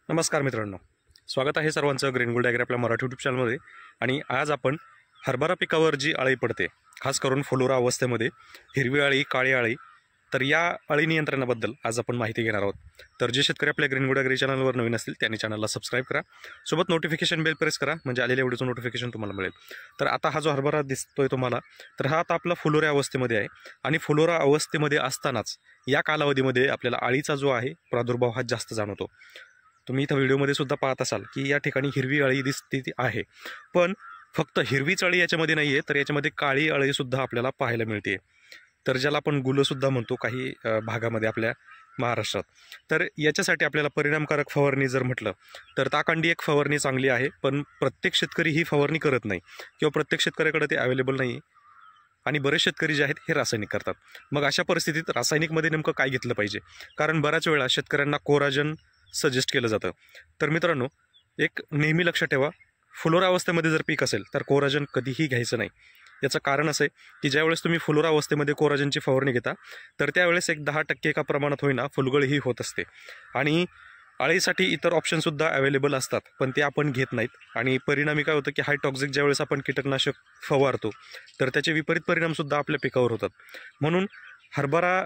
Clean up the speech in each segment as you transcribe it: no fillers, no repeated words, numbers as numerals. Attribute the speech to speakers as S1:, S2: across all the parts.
S1: नमस्कार मित्रांनो, स्वागत आहे सर्वांचं ग्रीन गोल्ड ॲग्री आपल्या मराठी यूट्यूब चॅनलमध्ये। आणि आज आपण हरभरा पिकावर जी अळी पडते, खास करून फुलोरा अवस्थेमध्ये हिरवी अळी, काळी अळी, तर या अळी नियंत्रणाबद्दल आज आपण माहिती घेणार आहोत। तर जे शेतकरी आपल्या ग्रीन गोल्ड ॲग्री चॅनलवर नवीन असतील त्यांनी चॅनलला सबस्क्राईब करा, सोबत नोटिफिकेशन बेल प्रेस करा, म्हणजे आलेल्या व्हिडिओचं नोटिफिकेशन तुम्हाला मिळेल। तर आता हा जो हरभरा दिसतोय तुम्हाला, तर हा आता आपला फुलोरा अवस्थेमध्ये आहे। आणि फुलोरा अवस्थेमध्ये असतानाच या कालावधीमध्ये आपल्याला अळीचा जो आहे प्रादुर्भाव हा जास्त जाणवतो। तुम्ही इथं व्हिडिओमध्ये सुद्धा पाहत असाल की या ठिकाणी हिरवी अळी दिसते ती आहे, पण फक्त हिरवीच अळी याच्यामध्ये नाही आहे, तर याच्यामध्ये काळी अळीसुद्धा आपल्याला पाहायला मिळते। तर ज्याला आपण गुलंसुद्धा म्हणतो काही भागामध्ये आपल्या महाराष्ट्रात। तर याच्यासाठी आपल्याला परिणामकारक फवारणी जर म्हटलं तर ताकांडी एक फवारणी चांगली आहे, पण प्रत्येक शेतकरी ही फवारणी करत नाही किंवा प्रत्येक शेतकऱ्याकडे ते अवेलेबल नाही। आणि बरेच शेतकरी जे आहेत हे रासायनिक करतात। मग अशा परिस्थितीत रासायनिकमध्ये नेमकं काय घेतलं पाहिजे, कारण बऱ्याच वेळा शेतकऱ्यांना कोराजन सजेस्ट केलं जातं। तर मित्रांनो, एक नेहमी लक्षात ठेवा, फुलोरा अवस्थेमध्ये जर पीक असेल तर कोराजन कधीही घ्यायचं नाही। याचं कारण असं आहे की ज्यावेळेस तुम्ही फुलोरा अवस्थेमध्ये कोराजनची फवारणी घेता तर त्यावेळेस एक 10% एका प्रमाणात होईना फुलगळी होत असते। आणि अळीसाठी इतर ऑप्शनसुद्धा अवेलेबल असतात, पण ते आपण घेत नाहीत। आणि परिणामी काय होतं की हाय टॉक्झिक ज्यावेळेस आपण कीटकनाशक फवारतो तर त्याचे विपरीत परिणामसुद्धा आपल्या पिकावर होतात। म्हणून हरभरा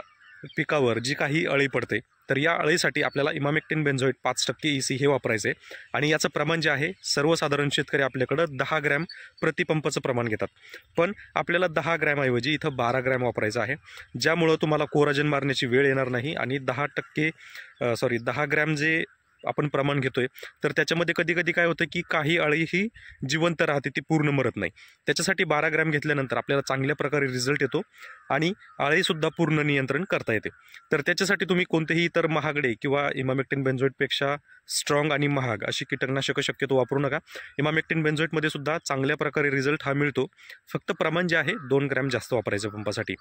S1: पिकावर जी काही अळी पडते तर या अळीसाठी आपल्याला इमामेक्टिन बेंझोएट 5% EC हे वापरायचे। आणि याचं प्रमाण जे आहे, सर्वसाधारण शेतकरी आपल्याकडं 10 ग्रॅम प्रतिपंपाचं प्रमाण घेतात, पण आपल्याला 10 ग्रॅमऐवजी इथं 12 ग्रॅम वापरायचं आहे, ज्यामुळं तुम्हाला कोराजन मारण्याची वेळ येणार नाही। आणि 10 ग्रॅम जे आपण प्रमाण घेतोय तर त्याच्यामध्ये कधी कधी काय होतं की काही अळी ही जिवंत राहते, ती पूर्ण मरत नाही। त्याच्यासाठी 12 ग्रॅम घेतल्यानंतर आपल्याला चांगल्या प्रकारे रिझल्ट येतो आणि अळीसुद्धा पूर्ण नियंत्रण करता येते। तर त्याच्यासाठी तुम्ही कोणतेही इतर महागडे किंवा इमामेक्टिन बेंझोएटपेक्षा स्ट्रॉंग आणि महाग अशी कीटकनाशकं शक्यतो वापरू नका। इमामेक्टिन बेंझोएटमध्ये सुद्धा चांगल्या प्रकारे रिझल्ट हा मिळतो, फक्त प्रमाण जे आहे 2 ग्रॅम जास्त वापरायचं पंपासाठी।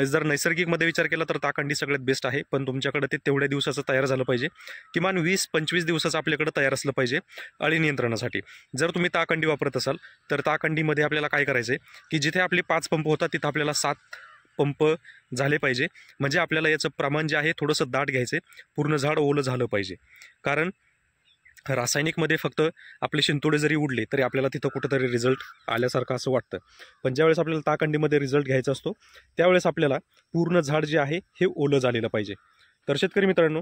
S1: जर नैसर्गिकमध्ये विचार केला तर ताकांडी सगळ्यात बेस्ट आहे, पण तुमच्याकडे ते तेवढ्या दिवसाचं तयार झालं पाहिजे, किमान 20-25 दिवसाचं आपल्याकडे तयार असलं पाहिजे अळी नियंत्रणासाठी। जर तुम्ही ताकांडी वापरत असाल तर ताकांडीमध्ये आपल्याला काय करायचं आहे की जिथे आपले 5 पंप होतात तिथं आपल्याला 7 पंप झाले पाहिजे, म्हणजे आपल्याला याचं प्रमाण जे आहे थोडंसं दाट घ्यायचं आहे, पूर्ण झाड ओलं झालं पाहिजे। कारण रासायनिकमध्ये फक्त आपले शिंतोडे जरी उडले तरी आपल्याला तिथं कुठंतरी रिझल्ट आल्यासारखं असं वाटतं, पण ज्यावेळेस आपल्याला ताकांडीमध्ये रिझल्ट घ्यायचा असतो त्यावेळेस आपल्याला पूर्ण झाड जे आहे हे ओलं झालेलं पाहिजे। तर शेतकरी मित्रांनो,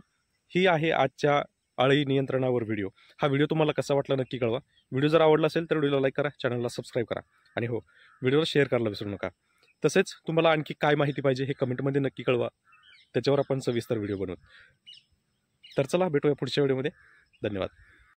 S1: ही आहे आजच्या अळी नियंत्रणावर व्हिडिओ। हा व्हिडिओ तुम्हाला कसा वाटला नक्की कळवा। व्हिडिओ जर आवडला असेल तर व्हिडिओला लाईक करा, चॅनलला सबस्क्राईब करा, आणि हो, व्हिडिओला शेअर करायला विसरू नका। तसेच तुम्हाला आणखी काय माहिती पाहिजे हे कमेंटमध्ये नक्की कळवा, त्याच्यावर आपण सविस्तर व्हिडिओ बनवू। तर चला, भेटूया पुढच्या व्हिडिओमध्ये। धन्यवाद।